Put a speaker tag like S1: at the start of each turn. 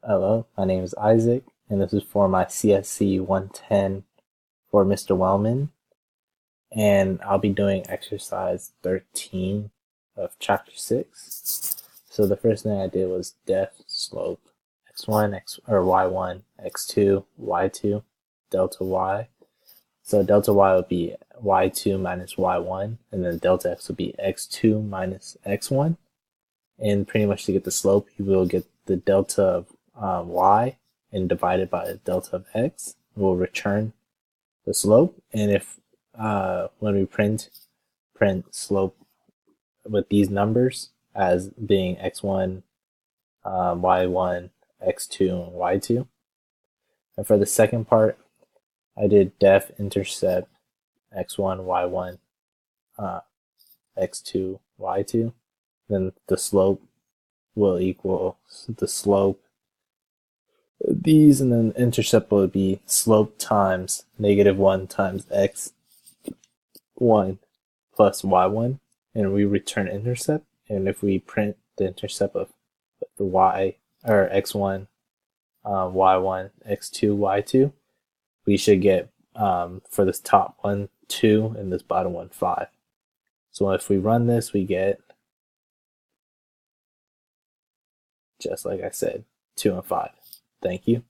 S1: Hello, my name is Isaac, and this is for my CSC 110 for Mr. Wellman. And I'll be doing exercise 13 of chapter 6. So the first thing I did was def slope x1, y1, x2, y2, delta y. So delta y would be y2 minus y1, and then delta x would be x2 minus x1. And pretty much to get the slope, you will get the delta of y and divided by the delta of x. We'll return the slope, and if when we print slope with these numbers as being x1, y1, x2, and y2. And for the second part, I did def intercept x1, y1, x2, y2. Then the slope will equal the slope of these, and then the intercept will be slope times -1 times x1 plus y1, and we return intercept. And if we print the intercept of the y or x1, y1, x2, y2, we should get for this top one 2 and this bottom one 5. So if we run this, we get, just like I said, 2 and 5. Thank you.